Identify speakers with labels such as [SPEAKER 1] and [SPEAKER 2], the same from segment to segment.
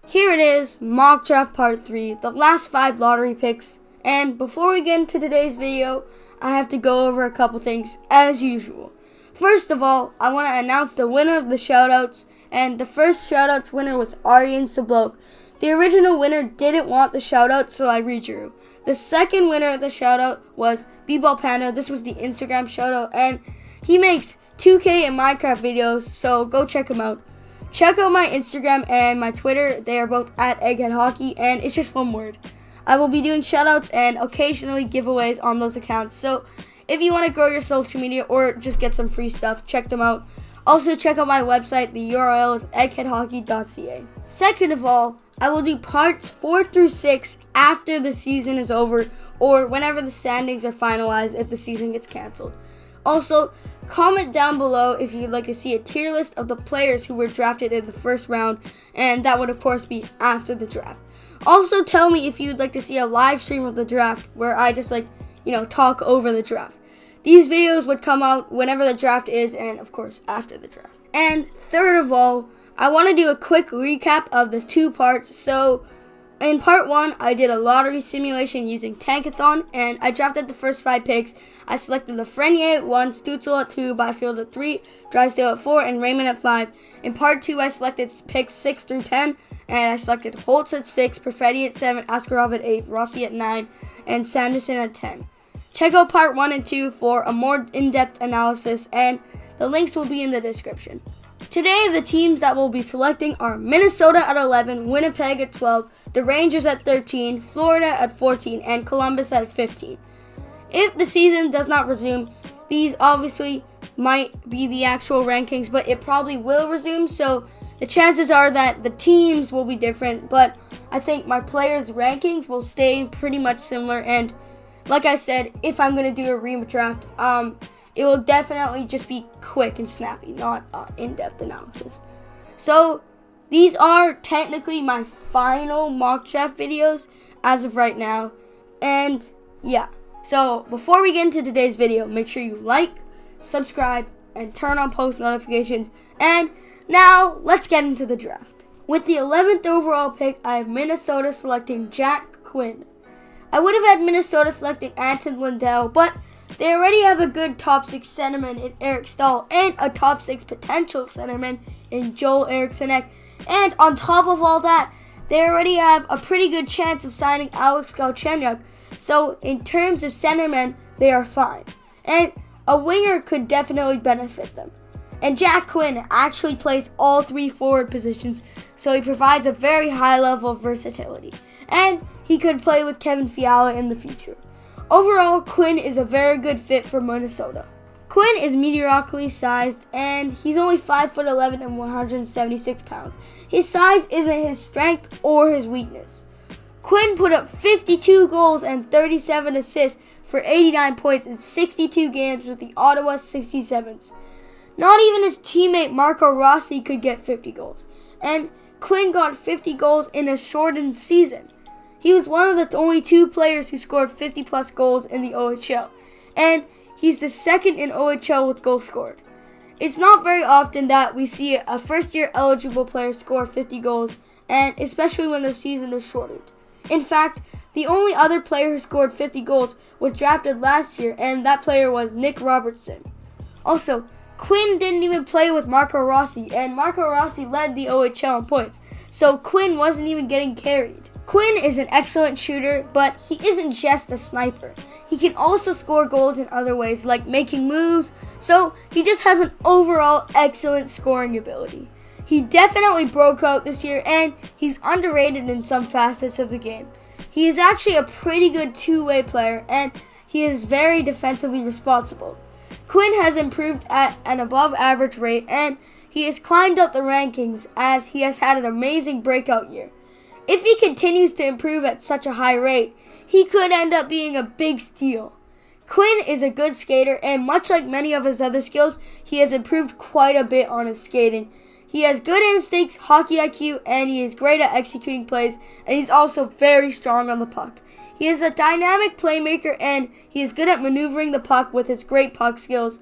[SPEAKER 1] Here it is, Mock Draft Part 3, the last 5 lottery picks. And before we get into today's video, I have to go over a couple things as usual. First of all, I want to announce the winner of the shoutouts, and the first shoutouts winner was Aryan Sablok. The original winner didn't want the shoutout, so I redrew. The second winner of the shoutout was B-Ball Panda. This was the Instagram shoutout, and he makes 2K and Minecraft videos, so go check him out. Check out my Instagram and my Twitter. They are both at Egghead Hockey, and it's just one word. I will be doing shoutouts and occasionally giveaways on those accounts. So if you want to grow your social media or just get some free stuff, check them out. Also, check out my website. The URL is eggheadhockey.ca. Second of all, I will do parts 4 through 6 after the season is over or whenever the standings are finalized if the season gets canceled. Also, comment down below if you'd like to see a tier list of the players who were drafted in the first round, and that would of course be after the draft. Also, tell me if you'd like to see a live stream of the draft where I just talk over the draft. These videos would come out whenever the draft is and of course after the draft. And third of all, I want to do a quick recap of the 2 parts. So in part 1, I did a lottery simulation using Tankathon, and I drafted the first 5 picks. I selected Lafreniere at 1, Stützle at 2, Byfield at 3, Drysdale at 4, and Raymond at 5. In part 2, I selected picks 6 through 10, and I selected Holtz at 6, Perfetti at 7, Askarov at 8, Rossi at 9, and Sanderson at 10. Check out part 1 and 2 for a more in-depth analysis, and the links will be in the description. Today, the teams that we'll be selecting are Minnesota at 11, Winnipeg at 12, the Rangers at 13, Florida at 14, and Columbus at 15. If the season does not resume, these obviously might be the actual rankings, but it probably will resume, so the chances are that the teams will be different, but I think my players' rankings will stay pretty much similar, and like I said, if I'm going to do a redraft, it will definitely just be quick and snappy, not in-depth analysis. So these are technically my final mock draft videos as of right now. And yeah, so before we get into today's video, make sure you like, subscribe, and turn on post notifications. And now let's get into the draft. With the 11th overall pick, I have Minnesota selecting Jack Quinn. I would have had Minnesota selecting Anton Lyndell, but they already have a good top 6 centerman in Eric Stahl and a top 6 potential centerman in Joel Eriksson Ek. And on top of all that, they already have a pretty good chance of signing Alex Galchenyuk. So in terms of centermen, they are fine. And a winger could definitely benefit them. And Jack Quinn actually plays all 3 forward positions, so he provides a very high level of versatility. And he could play with Kevin Fiala in the future. Overall, Quinn is a very good fit for Minnesota. Quinn is mediocrely sized, and he's only 5'11" and 176 pounds. His size isn't his strength or his weakness. Quinn put up 52 goals and 37 assists for 89 points in 62 games with the Ottawa 67s. Not even his teammate Marco Rossi could get 50 goals, and Quinn got 50 goals in a shortened season. He was one of the only 2 players who scored 50-plus goals in the OHL, and he's the second in OHL with goals scored. It's not very often that we see a first-year eligible player score 50 goals, and especially when their season is shortened. In fact, the only other player who scored 50 goals was drafted last year, and that player was Nick Robertson. Also, Quinn didn't even play with Marco Rossi, and Marco Rossi led the OHL in points, so Quinn wasn't even getting carried. Quinn is an excellent shooter, but he isn't just a sniper. He can also score goals in other ways, like making moves, so he just has an overall excellent scoring ability. He definitely broke out this year, and he's underrated in some facets of the game. He is actually a pretty good two-way player, and he is very defensively responsible. Quinn has improved at an above-average rate, and he has climbed up the rankings as he has had an amazing breakout year. If he continues to improve at such a high rate, he could end up being a big steal. Quinn is a good skater, and much like many of his other skills, he has improved quite a bit on his skating. He has good instincts, hockey IQ, and he is great at executing plays, and he's also very strong on the puck. He is a dynamic playmaker, and he is good at maneuvering the puck with his great puck skills.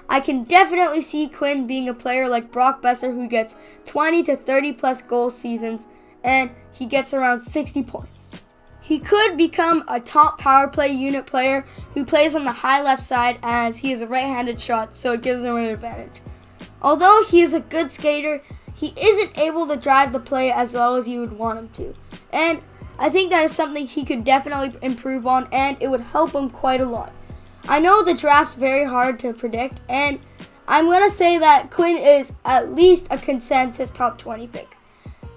[SPEAKER 1] I can definitely see Quinn being a player like Brock Besser who gets 20 to 30 plus goal seasons and he gets around 60 points. He could become a top power play unit player who plays on the high left side, as he is a right-handed shot, so it gives him an advantage. Although he is a good skater, he isn't able to drive the play as well as you would want him to. And I think that is something he could definitely improve on, and it would help him quite a lot. I know the draft's very hard to predict, and I'm going to say that Quinn is at least a consensus top 20 pick.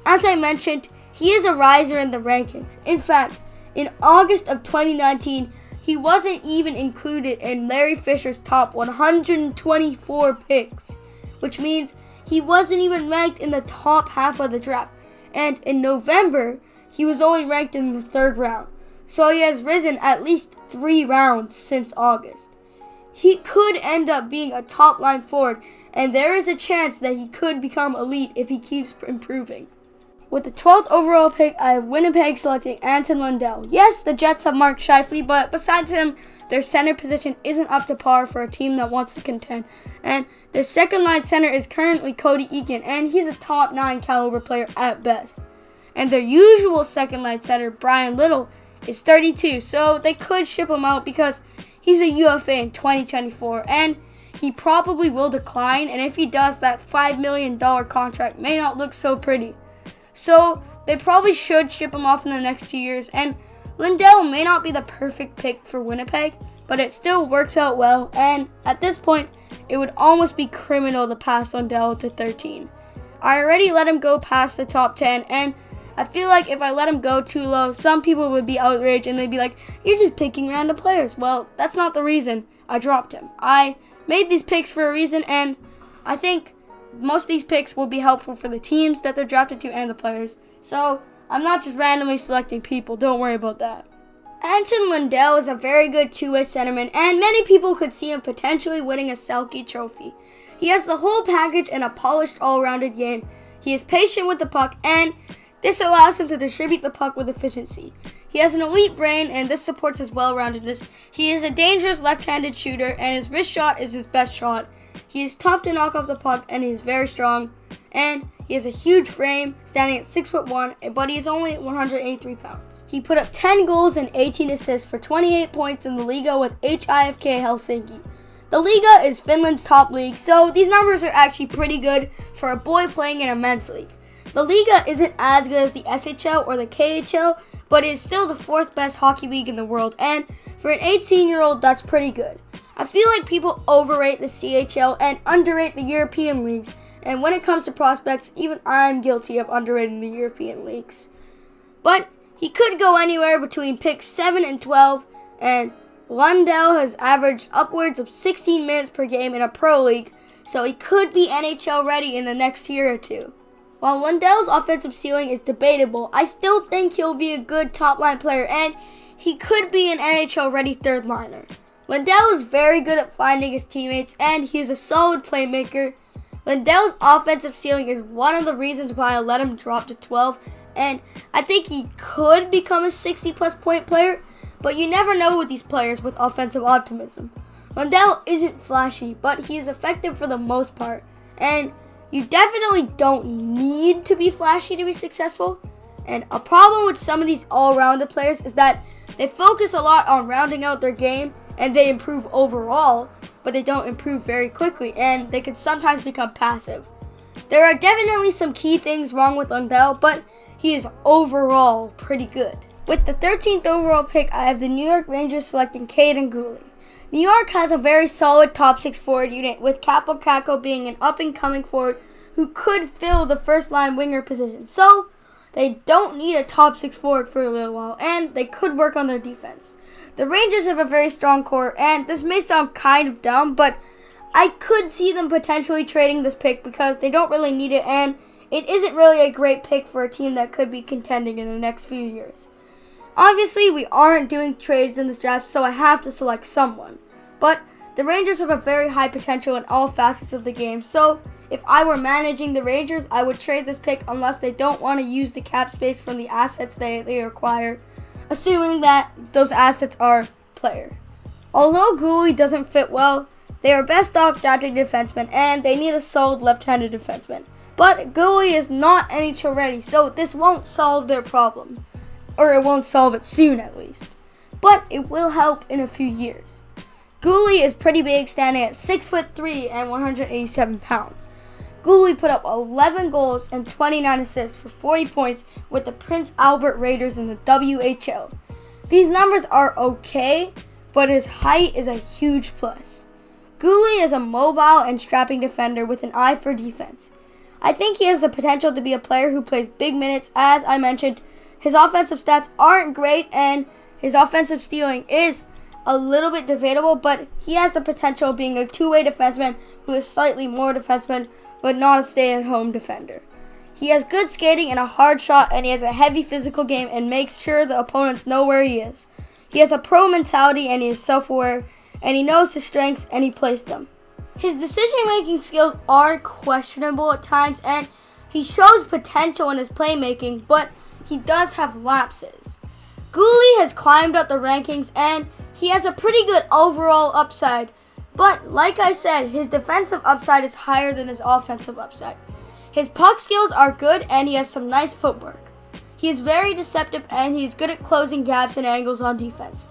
[SPEAKER 1] As I mentioned, he is a riser in the rankings. In fact, in August of 2019, he wasn't even included in Larry Fisher's top 124 picks, which means he wasn't even ranked in the top half of the draft. And in November, he was only ranked in the 3rd round. So he has risen at least 3 rounds since August. He could end up being a top line forward, and there is a chance that he could become elite if he keeps improving. With the 12th overall pick, I have Winnipeg selecting Anton Lyndell. Yes, the Jets have Mark Scheifele, but besides him, their center position isn't up to par for a team that wants to contend. And their second line center is currently Cody Eakin, and he's a top 9 caliber player at best. And their usual second line center, Brian Little, is 32, so they could ship him out because he's a UFA in 2024, and he probably will decline, and if he does, that $5 million contract may not look so pretty. So they probably should ship him off in the next 2 years, and Lyndell may not be the perfect pick for Winnipeg, but it still works out well, and at this point, it would almost be criminal to pass Lyndell to 13. I already let him go past the top 10, and I feel like if I let him go too low, some people would be outraged and they'd be like, you're just picking random players. Well, that's not the reason I dropped him. I made these picks for a reason, and I think most of these picks will be helpful for the teams that they're drafted to and the players. So I'm not just randomly selecting people. Don't worry about that. Anton Lyndell is a very good two-way centerman, and many people could see him potentially winning a Selke trophy. He has the whole package and a polished all-rounded game. He is patient with the puck, and this allows him to distribute the puck with efficiency. He has an elite brain, and this supports his well-roundedness. He is a dangerous left-handed shooter, and his wrist shot is his best shot. He is tough to knock off the puck, and he is very strong. And he has a huge frame, standing at 6'1", but he is only 183 pounds. He put up 10 goals and 18 assists for 28 points in the Liga with HIFK Helsinki. The Liga is Finland's top league, so these numbers are actually pretty good for a boy playing in a men's league. The Liga isn't as good as the SHL or the KHL, but it is still the 4th best hockey league in the world, and for an 18-year-old, that's pretty good. I feel like people overrate the CHL and underrate the European leagues, and when it comes to prospects, even I'm guilty of underrating the European leagues. But he could go anywhere between picks 7 and 12, and Lyndell has averaged upwards of 16 minutes per game in a pro league, so he could be NHL ready in the next year or two. While Lyndell's offensive ceiling is debatable, I still think he'll be a good top-line player, and he could be an NHL-ready third liner. Lyndell is very good at finding his teammates, and he is a solid playmaker. Lyndell's offensive ceiling is one of the reasons why I let him drop to 12, and I think he could become a 60-plus point player, but you never know with these players with offensive optimism. Lyndell isn't flashy, but he is effective for the most part, and you definitely don't need to be flashy to be successful. And a problem with some of these all-rounded players is that they focus a lot on rounding out their game, and they improve overall, but they don't improve very quickly, and they can sometimes become passive. There are definitely some key things wrong with Lyndell, but he is overall pretty good. With the 13th overall pick, I have the New York Rangers selecting Caden Gooley. New York has a very solid top 6 forward unit, with Kaapo Kakko being an up-and-coming forward who could fill the first-line winger position. So, they don't need a top 6 forward for a little while, and they could work on their defense. The Rangers have a very strong core, and this may sound kind of dumb, but I could see them potentially trading this pick because they don't really need it, and it isn't really a great pick for a team that could be contending in the next few years. Obviously, we aren't doing trades in this draft, so I have to select someone. But the Rangers have a very high potential in all facets of the game, so if I were managing the Rangers, I would trade this pick unless they don't want to use the cap space from the assets they acquire, assuming that those assets are players. Although Gooley doesn't fit well, they are best off drafting defensemen, and they need a solid left-handed defenseman. But goalie is not NHL ready, so this won't solve their problem. Or it won't solve it soon, at least. But it will help in a few years. Goalie is pretty big, standing at 6'3" and 187 pounds. Goalie put up 11 goals and 29 assists for 40 points with the Prince Albert Raiders in the WHL. These numbers are okay, but his height is a huge plus. Goalie is a mobile and strapping defender with an eye for defense. I think he has the potential to be a player who plays big minutes. As I mentioned, his offensive stats aren't great and his offensive stealing is a little bit debatable, but he has the potential of being a two-way defenseman who is slightly more defenseman, but not a stay-at-home defender. He has good skating and a hard shot, and he has a heavy physical game and makes sure the opponents know where he is. He has a pro mentality and he is self-aware, and he knows his strengths and he plays them. His decision-making skills are questionable at times, and he shows potential in his playmaking, but he does have lapses. Goalie has climbed up the rankings, and he has a pretty good overall upside, but like I said, his defensive upside is higher than his offensive upside. His puck skills are good, and he has some nice footwork. He is very deceptive, and he is good at closing gaps and angles on defense.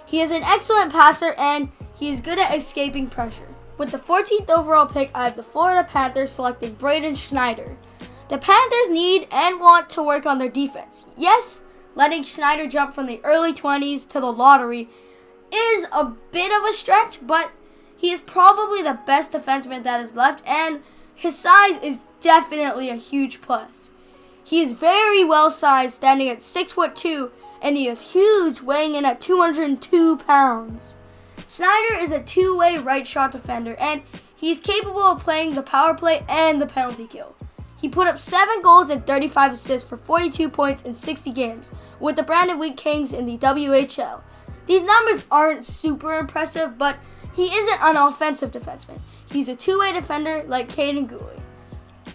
[SPEAKER 1] He is an excellent passer, and he is good at escaping pressure. With the 14th overall pick, I have the Florida Panthers selecting Braden Schneider. The Panthers need and want to work on their defense. Yes, letting Schneider jump from the early 20s to the lottery is a bit of a stretch, but he is probably the best defenseman that is left, and his size is definitely a huge plus. He is very well sized, standing at 6'2", and he is huge, weighing in at 202 pounds. Schneider is a two-way right shot defender, and he is capable of playing the power play and the penalty kill. He put up 7 goals and 35 assists for 42 points in 60 games with the Brandon Wheat Kings in the WHL. These numbers aren't super impressive, but he isn't an offensive defenseman. He's a two-way defender like Caden Gooley.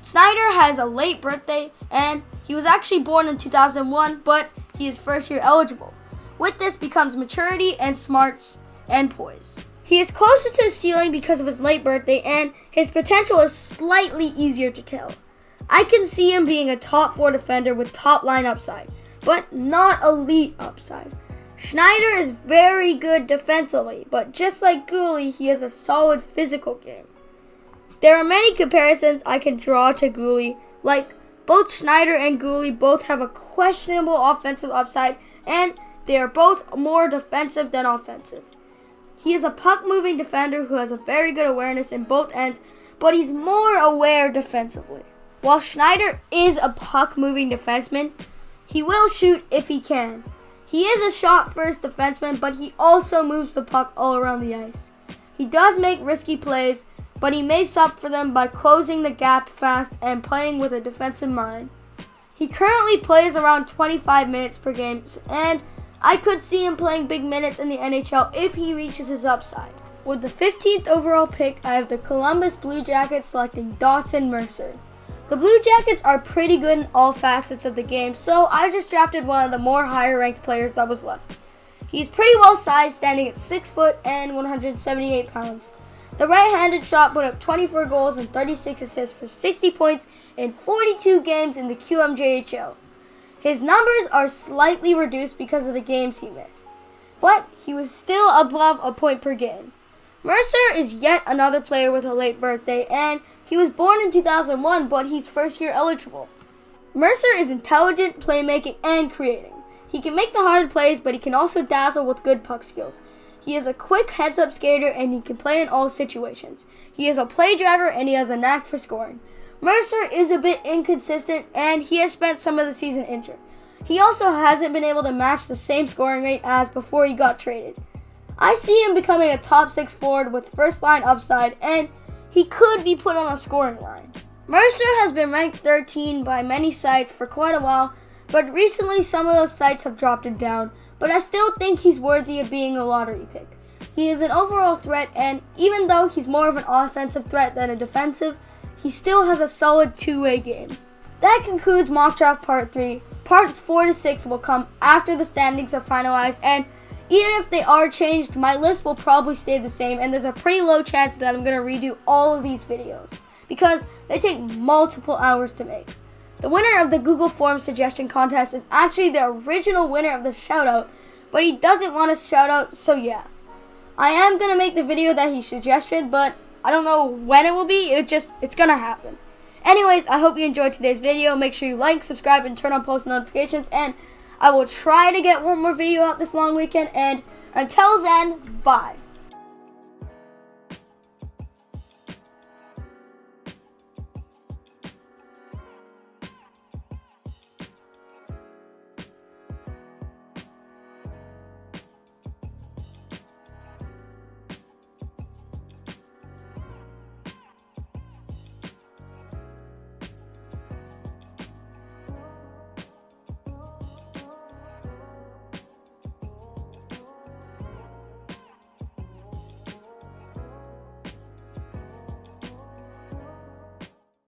[SPEAKER 1] Schneider has a late birthday, and he was actually born in 2001, but he is first-year eligible. With this becomes maturity and smarts and poise. He is closer to his ceiling because of his late birthday, and his potential is slightly easier to tell. I can see him being a top 4 defender with top line upside, but not elite upside. Schneider is very good defensively, but just like Gooley, he has a solid physical game. There are many comparisons I can draw to Gooley, like both Schneider and Gooley both have a questionable offensive upside, and they are both more defensive than offensive. He is a puck-moving defender who has a very good awareness in both ends, but he's more aware defensively. While Schneider is a puck-moving defenseman, he will shoot if he can. He is a shot-first defenseman, but he also moves the puck all around the ice. He does make risky plays, but he makes up for them by closing the gap fast and playing with a defensive mind. He currently plays around 25 minutes per game, and I could see him playing big minutes in the NHL if he reaches his upside. With the 15th overall pick, I have the Columbus Blue Jackets selecting Dawson Mercer. The Blue Jackets are pretty good in all facets of the game, so I just drafted one of the more higher-ranked players that was left. He's pretty well sized, standing at 6 foot and 178 pounds. The right-handed shot put up 24 goals and 36 assists for 60 points in 42 games in the QMJHL. His numbers are slightly reduced because of the games he missed, but he was still above a point per game. Mercer is yet another player with a late birthday, and he was born in 2001, but he's first-year eligible. Mercer is intelligent, playmaking, and creating. He can make the hard plays, but he can also dazzle with good puck skills. He is a quick heads-up skater, and he can play in all situations. He is a play driver, and he has a knack for scoring. Mercer is a bit inconsistent, and he has spent some of the season injured. He also hasn't been able to match the same scoring rate as before he got traded. I see him becoming a top 6 forward with first-line upside, and he could be put on a scoring line. Mercer has been ranked 13 by many sites for quite a while, but recently some of those sites have dropped him down, but I still think he's worthy of being a lottery pick. He is an overall threat, and even though he's more of an offensive threat than a defensive, he still has a solid two-way game. That concludes Mock Draft Part 3. Parts 4 to 6 will come after the standings are finalized, and even if they are changed, my list will probably stay the same, and there's a pretty low chance that I'm going to redo all of these videos. because they take multiple hours to make. The winner of the Google Forms suggestion contest is actually the original winner of the shoutout, but he doesn't want a shoutout, so yeah. I am going to make the video that he suggested, but I don't know when it will be. It's going to happen. Anyways, I hope you enjoyed today's video. Make sure you like, subscribe, and turn on post notifications, and I will try to get one more video out this long weekend, and until then, bye.